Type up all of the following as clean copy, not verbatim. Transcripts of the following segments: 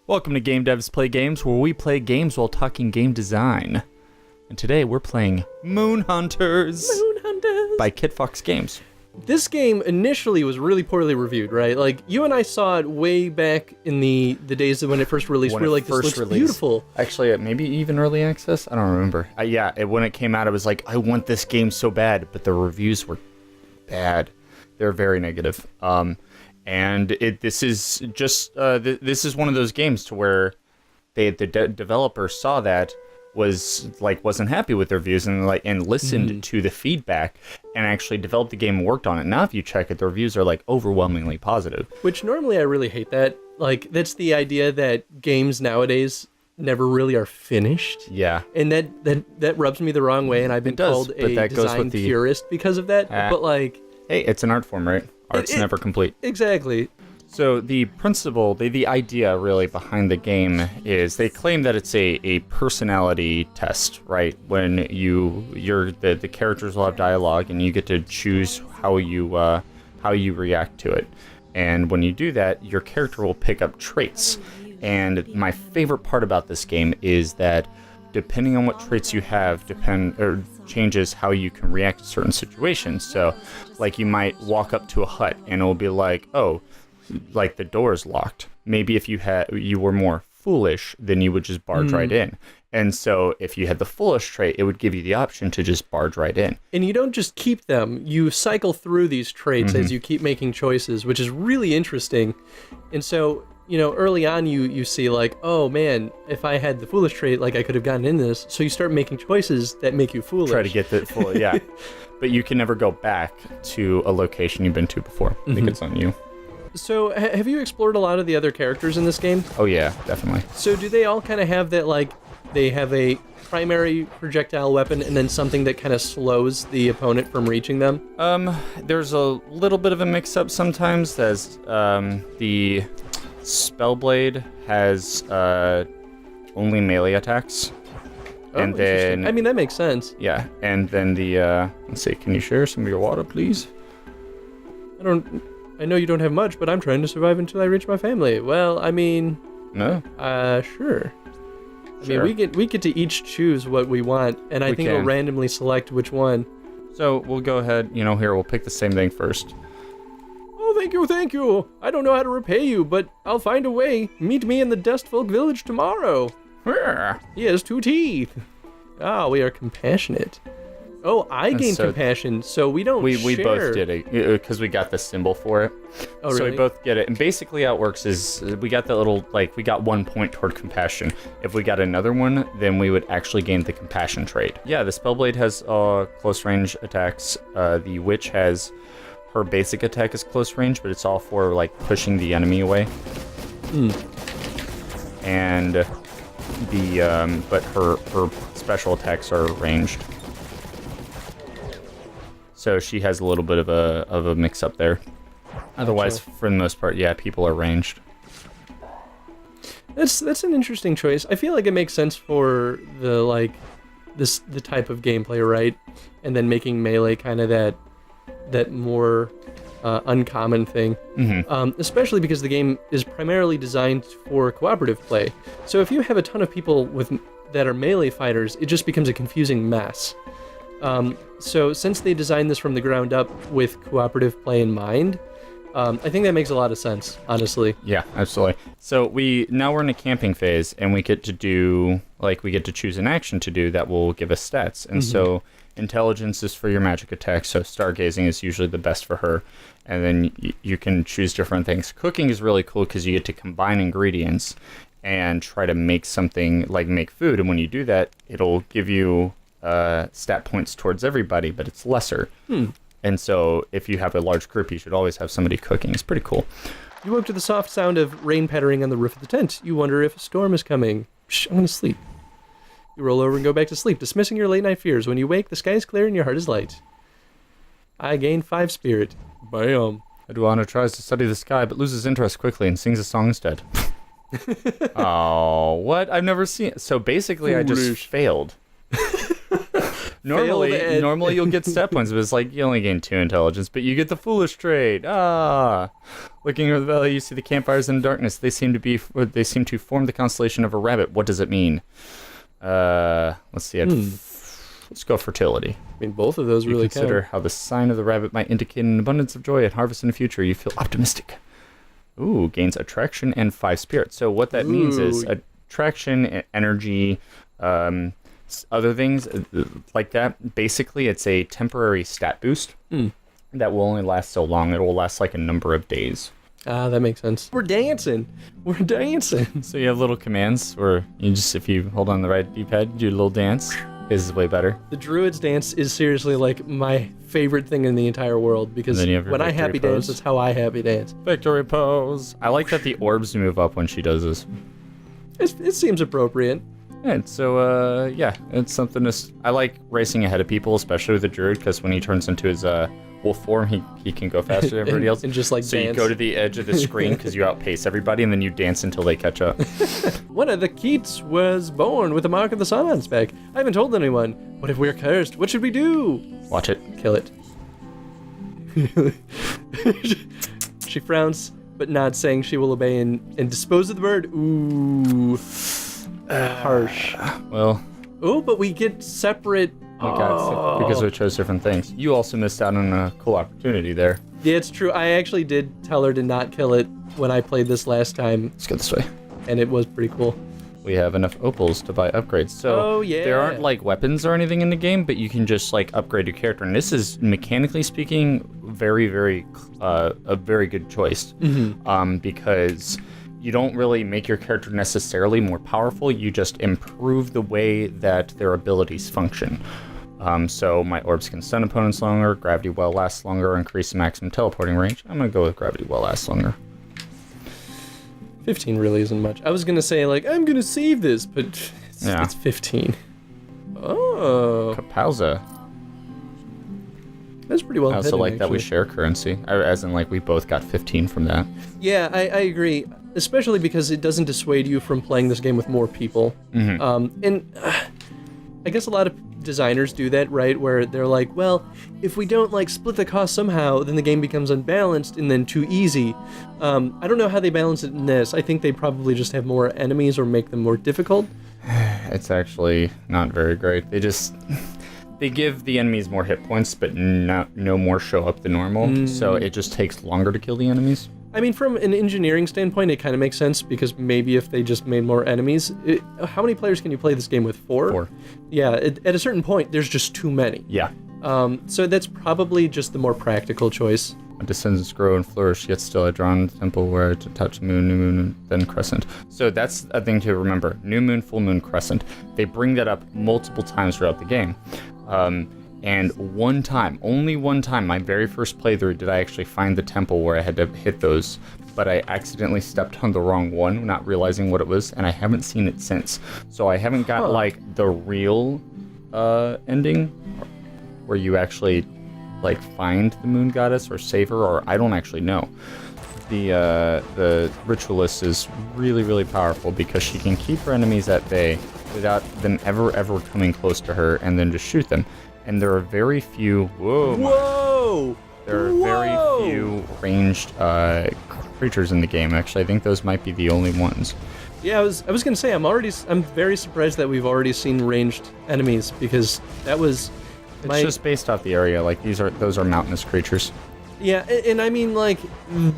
Welcome to Game Devs Play Games, where we play games while talking game design. And today we're playing Moon Hunters by Kit Fox Games. This game initially was really poorly reviewed, right? Like, you and I saw it way back in the days of when it first released. We were like, this looks beautiful. Actually, maybe even early access? I don't remember. When it came out, I was like, I want this game so bad, but the reviews were bad. They're very negative. And this is just this is one of those games to where the developer saw that wasn't happy with their reviews and listened to the feedback and actually developed the game and worked on it. Now if you check it, the reviews are overwhelmingly positive. Which normally I really hate that. That's the idea that games nowadays never really are finished. Yeah. And that rubs me the wrong way, and I've been called a design purist because of that. Hey, it's an art form, right? Art's never complete. Exactly. So the principle, the idea really behind the game is they claim that it's a personality test, right? When the characters will have dialogue and you get to choose how you react to it. And when you do that, your character will pick up traits. And my favorite part about this game is that depending on what traits you have, changes how you can react to certain situations. So, you might walk up to a hut and it'll be like, oh, the door is locked. Maybe if you were more foolish, then you would just barge right in. And so if you had the foolish trait, it would give you the option to just barge right in. And you don't just keep them, you cycle through these traits as you keep making choices, which is really interesting. And so, early on you see oh man, if I had the foolish trait, I could have gotten in this. So you start making choices that make you foolish. Try to get the full, yeah. But you can never go back to a location you've been to before. I think it's on you. So have you explored a lot of the other characters in this game? Oh yeah, definitely. So do they all kind of have that, they have a primary projectile weapon and then something that kind of slows the opponent from reaching them? There's a little bit of a mix-up sometimes. There's the Spellblade has only melee attacks. Oh, and then that makes sense. Yeah, and then the let's see, can you share some of your water, please? I know you don't have much, but I'm trying to survive until I reach my family. Well, no. Sure. We get to each choose what we want, and I think we'll randomly select which one. So we'll go ahead, here, we'll pick the same thing first. Oh, thank you. I don't know how to repay you, but I'll find a way. Meet me in the Dustfolk village tomorrow. He has 2 teeth. We are compassionate. Oh, I gained compassion, so we don't share. We both did it, because we got the symbol for it. Oh, really? So we both get it. And basically how it works is we got the little, we got 1 point toward compassion. If we got another one, then we would actually gain the compassion trait. Yeah, the Spellblade has close range attacks. The Witch has... her basic attack is close range, but it's all for pushing the enemy away. And but her special attacks are ranged. So she has a little bit of a mix up there. Otherwise, for the most part, yeah, people are ranged. That's an interesting choice. I feel like it makes sense for the the type of gameplay, right? And then making melee kind of that more uncommon thing, especially because the game is primarily designed for cooperative play. So if you have a ton of people that are melee fighters, it just becomes a confusing mess. So since they designed this from the ground up with cooperative play in mind, I think that makes a lot of sense, honestly. Yeah, absolutely. So now we're in a camping phase, and we get to do we get to choose an action to do that will give us stats, and so. Intelligence is for your magic attack, so stargazing is usually the best for her. And then you can choose different things. Cooking is really cool because you get to combine ingredients and try to make something, make food. And when you do that, it'll give you stat points towards everybody, but it's lesser. And so if you have a large group, you should always have somebody cooking. It's pretty cool. You woke to the soft sound of rain pattering on the roof of the tent. You wonder if a storm is coming. Shh, I'm going to sleep. You roll over and go back to sleep, dismissing your late-night fears. When you wake, the sky is clear and your heart is light. I gain 5 spirit. Bam. Eduardo tries to study the sky, but loses interest quickly and sings a song instead. Oh, what? I've never seen it. So basically, foolish. I just failed. Normally you'll get stat points, but it's like you only gain 2 intelligence, but you get the foolish trait. Looking over the valley, you see the campfires in the darkness. They seem to form the constellation of a rabbit. What does it mean? Let's see. Let's go fertility. I mean, both of those really consider count. how the sign of the rabbit might indicate an abundance of joy and harvest in the future. You feel optimistic. Ooh, gains attraction and 5 spirit. So what that means is attraction, energy, other things like that. Basically, it's a temporary stat boost that will only last so long. It will last like a number of days. That makes sense. We're dancing. So you have little commands where if you hold on the right D-pad, do a little dance. This is way better. The Druid's dance is seriously like my favorite thing in the entire world because when I happy dance, that's how I happy dance. Victory pose. I like that the orbs move up when she does this. It seems appropriate. And so, it's something I like racing ahead of people, especially with the Druid, because when he turns into his wolf form, he can go faster than everybody else. And just like so dance. You go to the edge of the screen because you outpace everybody, and then you dance until they catch up. One of the Keats was born with the mark of the sun on his back. I haven't told anyone. What if we're cursed? What should we do? Watch it. Kill it. She frowns, but nods, saying she will obey and dispose of the bird. Ooh. Harsh. Well. Oh, but we get separate. Because we chose different things. You also missed out on a cool opportunity there. Yeah, it's true. I actually did tell her to not kill it when I played this last time. Let's go this way. And it was pretty cool. We have enough opals to buy upgrades. So there aren't like weapons or anything in the game, but you can just like upgrade your character. And this is, mechanically speaking, very, very a very good choice. Because you don't really make your character necessarily more powerful. You just improve the way that their abilities function. So my orbs can stun opponents longer, gravity well lasts longer, increase the maximum teleporting range. I'm going to go with gravity well lasts longer. 15 really isn't much. I was going to say, like, I'm going to save this, but it's 15. Oh. Kapauza. That's pretty well I also hidden, like that we actually. share currency, as in like we both got 15 from that. Yeah, I agree, especially because it doesn't dissuade you from playing this game with more people. And I guess a lot of designers do that, right? Where they're like, well, if we don't like split the cost somehow, then the game becomes unbalanced and then too easy. I don't know how they balance it in this. I think they probably just have more enemies or make them more difficult. It's actually not very great. They give the enemies more hit points, but no more show up than normal. So it just takes longer to kill the enemies. I mean, from an engineering standpoint, it kind of makes sense because maybe if they just made more enemies, how many players can you play this game with? 4? 4. Yeah, at a certain point, there's just too many. Yeah. So that's probably just the more practical choice. My descendants grow and flourish, yet still I draw in the temple where to touch moon, new moon, then crescent. So that's a thing to remember. New moon, full moon, crescent. They bring that up multiple times throughout the game. And only one time, my very first playthrough, did I actually find the temple where I had to hit those, but I accidentally stepped on the wrong one, not realizing what it was, and I haven't seen it since. So I haven't got like the real ending, where you actually like find the moon goddess or save her, or I don't actually know. The ritualist is really, really powerful because she can keep her enemies at bay without them ever coming close to her, and then just shoot them. And there are very few. Whoa! There are very few ranged creatures in the game. Actually, I think those might be the only ones. Yeah, I was gonna say I'm very surprised that we've already seen ranged enemies because that was. It's just based off the area. Like those are mountainous creatures. Yeah, and I mean, like,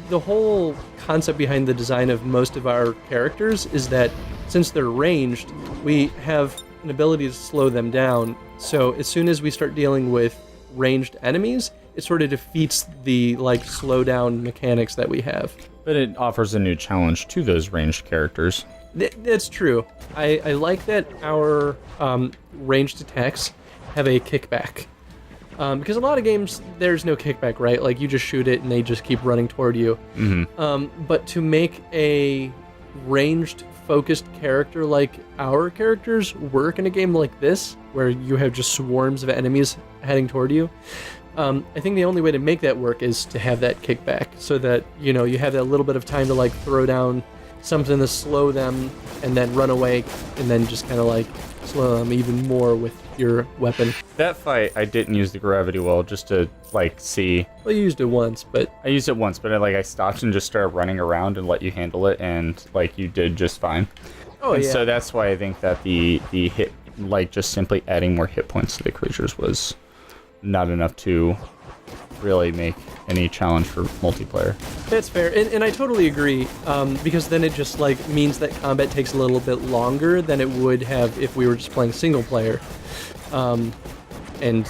the whole concept behind the design of most of our characters is that since they're ranged, we have an ability to slow them down. So as soon as we start dealing with ranged enemies, it sort of defeats the, like, slowdown mechanics that we have. But it offers a new challenge to those ranged characters. That's true. I like that our ranged attacks have a kickback. Because a lot of games, there's no kickback, right? Like, you just shoot it and they just keep running toward you. But to make a ranged, focused character like our characters work in a game like this, where you have just swarms of enemies heading toward you, I think the only way to make that work is to have that kickback, so that, you know, you have that little bit of time to, like, throw down something to slow them, and then run away, and then just kind of like slow them even more with your weapon. That fight, I didn't use the gravity well just to like see. Well, you used it once, but I used it once, but I stopped and just started running around and let you handle it, and like you did just fine. oh And yeah. so that's why I think that the hit, like just simply adding more hit points to the creatures was not enough to really make any challenge for multiplayer. That's fair, and I totally agree, because then it just like means that combat takes a little bit longer than it would have if we were just playing single player. And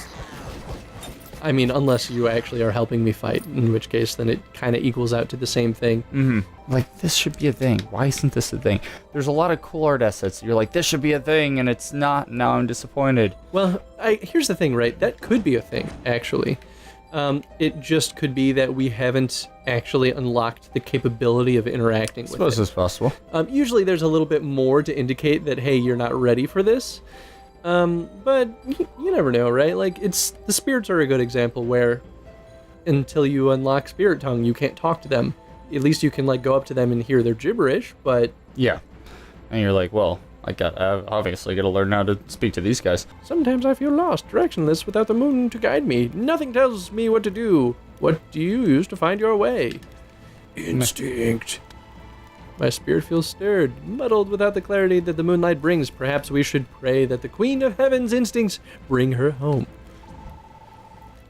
I mean, unless you actually are helping me fight, in which case then it kind of equals out to the same thing. Like, this should be a thing. Why isn't this a thing? There's a lot of cool art assets. You're like, this should be a thing, and it's not. Now I'm disappointed. Well, here's the thing, right? That could be a thing, actually. It just could be that we haven't actually unlocked the capability of interacting with it. I suppose it's possible. Usually there's a little bit more to indicate that, hey, you're not ready for this. But you never know, right? Like, the spirits are a good example where until you unlock Spirit Tongue, you can't talk to them. At least you can, like, go up to them and hear their gibberish, but... Yeah. And you're like, well, I obviously got to learn how to speak to these guys. Sometimes I feel lost, directionless, without the moon to guide me. Nothing tells me what to do. What do you use to find your way? Instinct. My spirit feels stirred, muddled without the clarity that the moonlight brings. Perhaps we should pray that the Queen of Heaven's instincts bring her home.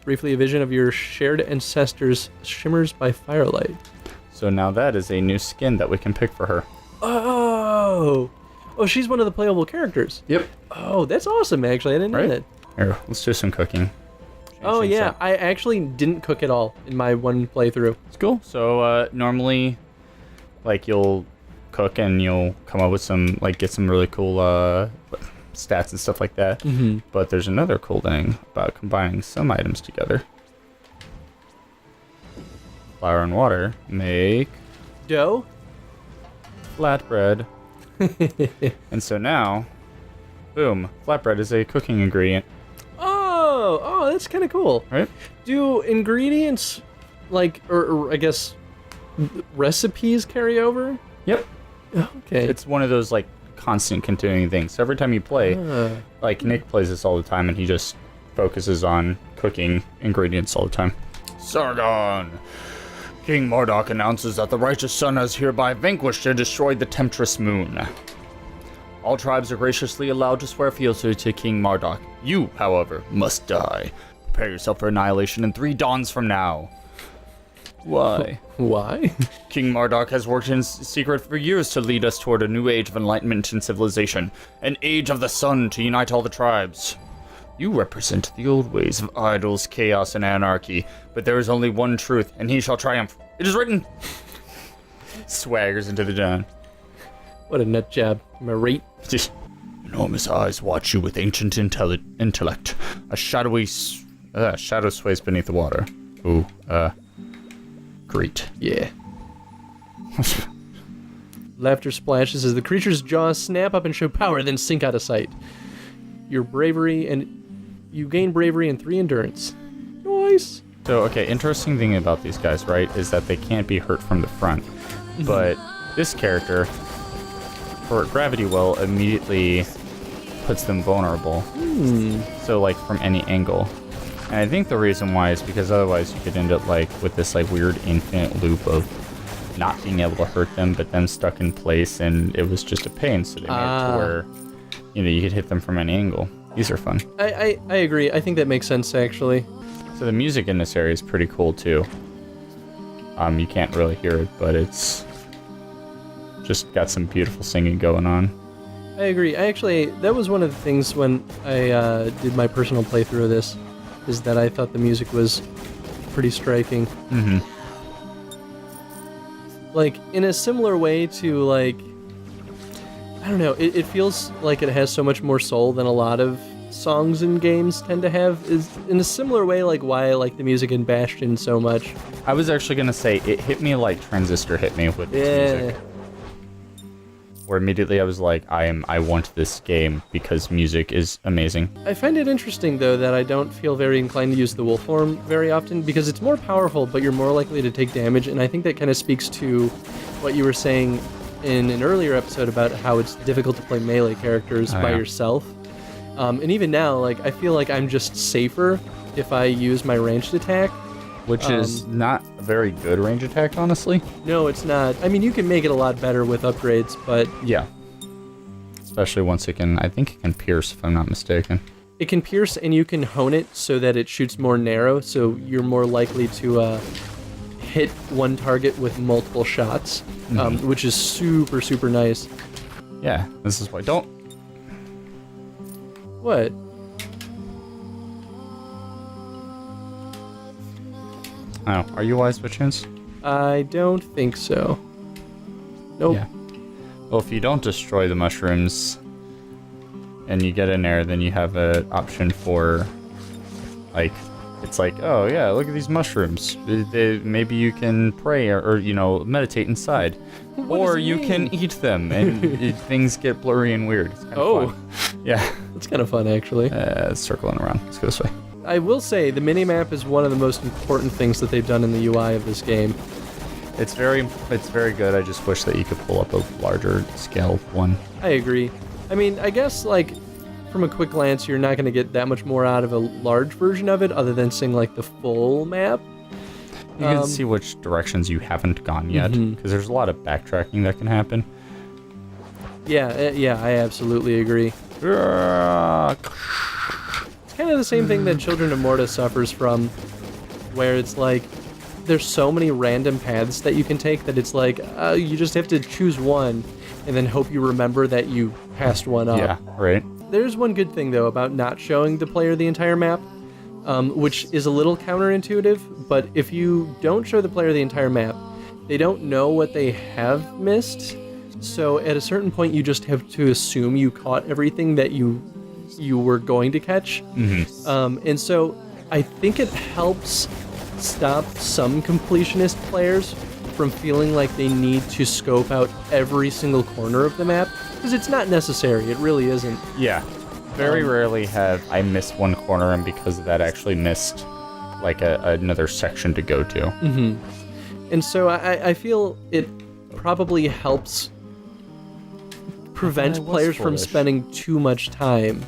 Briefly, a vision of your shared ancestors shimmers by firelight. So now that is a new skin that we can pick for her. Oh, she's one of the playable characters. Yep. Oh, that's awesome, actually. I didn't know that. Here, let's do some cooking. Oh, yeah. I actually didn't cook at all in my one playthrough. It's cool. So normally, like, you'll cook and you'll come up with some, like, get some really cool stats and stuff like that. Mm-hmm. But there's another cool thing about combining some items together. Flour and water make Dough? flatbread. And so now, boom, flatbread is a cooking ingredient. Oh, that's kind of cool. Right? Do ingredients, like, or I guess, recipes carry over? Yep. Okay. It's one of those, like, constant continuing things. So every time you play, like, Nick plays this all the time, and he just focuses on cooking ingredients all the time. Sargon! King Marduk announces that the righteous sun has hereby vanquished and destroyed the temptress moon. All tribes are graciously allowed to swear fealty to King Marduk. You, however, must die. Prepare yourself for annihilation in 3 dawns from now. Why? Why? King Marduk has worked in secret for years to lead us toward a new age of enlightenment and civilization. An age of the sun to unite all the tribes. You represent the old ways of idols, chaos, and anarchy, but there is only one truth, and he shall triumph. It is written! Swaggers into the dawn. What a nut job. Am I right? Enormous eyes watch you with ancient intellect. A shadow sways beneath the water. Ooh, great. Yeah. Laughter splashes as the creature's jaws snap up and show power, then sink out of sight. You gain bravery and 3 endurance. Nice. So, okay, interesting thing about these guys, right, is that they can't be hurt from the front. But this character, for gravity well, immediately puts them vulnerable. So, like, from any angle. And I think the reason why is because otherwise you could end up, like, with this, like, weird infinite loop of not being able to hurt them, but then stuck in place, and it was just a pain. So they made it to where, you could hit them from any angle. These are fun. I agree. I think that makes sense, actually. So the music in this area is pretty cool, too. You can't really hear it, but it's just got some beautiful singing going on. I agree. That was one of the things when I did my personal playthrough of this, is that I thought the music was pretty striking. Mm-hmm. Like, in a similar way to, like, I don't know, it feels like it has so much more soul than a lot of songs and games tend to have, is in a similar way, like, why I like the music in Bastion so much. I was actually going to say, it hit me like Transistor hit me with its music. Where immediately I was like, I want this game because music is amazing. I find it interesting, though, that I don't feel very inclined to use the wolf form very often, because it's more powerful, but you're more likely to take damage, and I think that kind of speaks to what you were saying in an earlier episode about how it's difficult to play melee characters by yourself. And even now, like, I feel like I'm just safer if I use my ranged attack. Which is not a very good range attack, honestly. No, it's not. I mean, you can make it a lot better with upgrades, but... Yeah. Especially once I think it can pierce, if I'm not mistaken. It can pierce, and you can hone it so that it shoots more narrow, so you're more likely to hit one target with multiple shots, which is super, super nice. Yeah, this is why. Don't... What? Oh, are you wise by chance? I don't think so. Nope. Yeah. Well, if you don't destroy the mushrooms and you get in there, then you have an option for, like, it's like, oh yeah, look at these mushrooms. Maybe you can pray or meditate inside. Or you can eat them, and things get blurry and weird. It's kind of fun. Yeah. That's kind of fun, actually. Circling around. Let's go this way. I will say, the minimap is one of the most important things that they've done in the UI of this game. It's very good. I just wish that you could pull up a larger scale one. I agree. I mean, I guess, like, from a quick glance, you're not going to get that much more out of a large version of it, other than seeing, like, the full map. You can see which directions you haven't gone yet, because there's a lot of backtracking that can happen. Yeah, I absolutely agree. Kind of the same thing that Children of Morta suffers from, where it's like there's so many random paths that you can take that it's like you just have to choose one and then hope you remember that you passed one up. Yeah, right. There's one good thing though about not showing the player the entire map, which is a little counterintuitive, but if you don't show the player the entire map, they don't know what they have missed. So at a certain point you just have to assume you caught everything that you were going to catch. And so I think it helps stop some completionist players from feeling like they need to scope out every single corner of the map, because it's not necessary. It really isn't. Yeah. Very rarely have I missed one corner and because of that actually missed like another section to go to. And so I feel it probably helps prevent players from spending too much time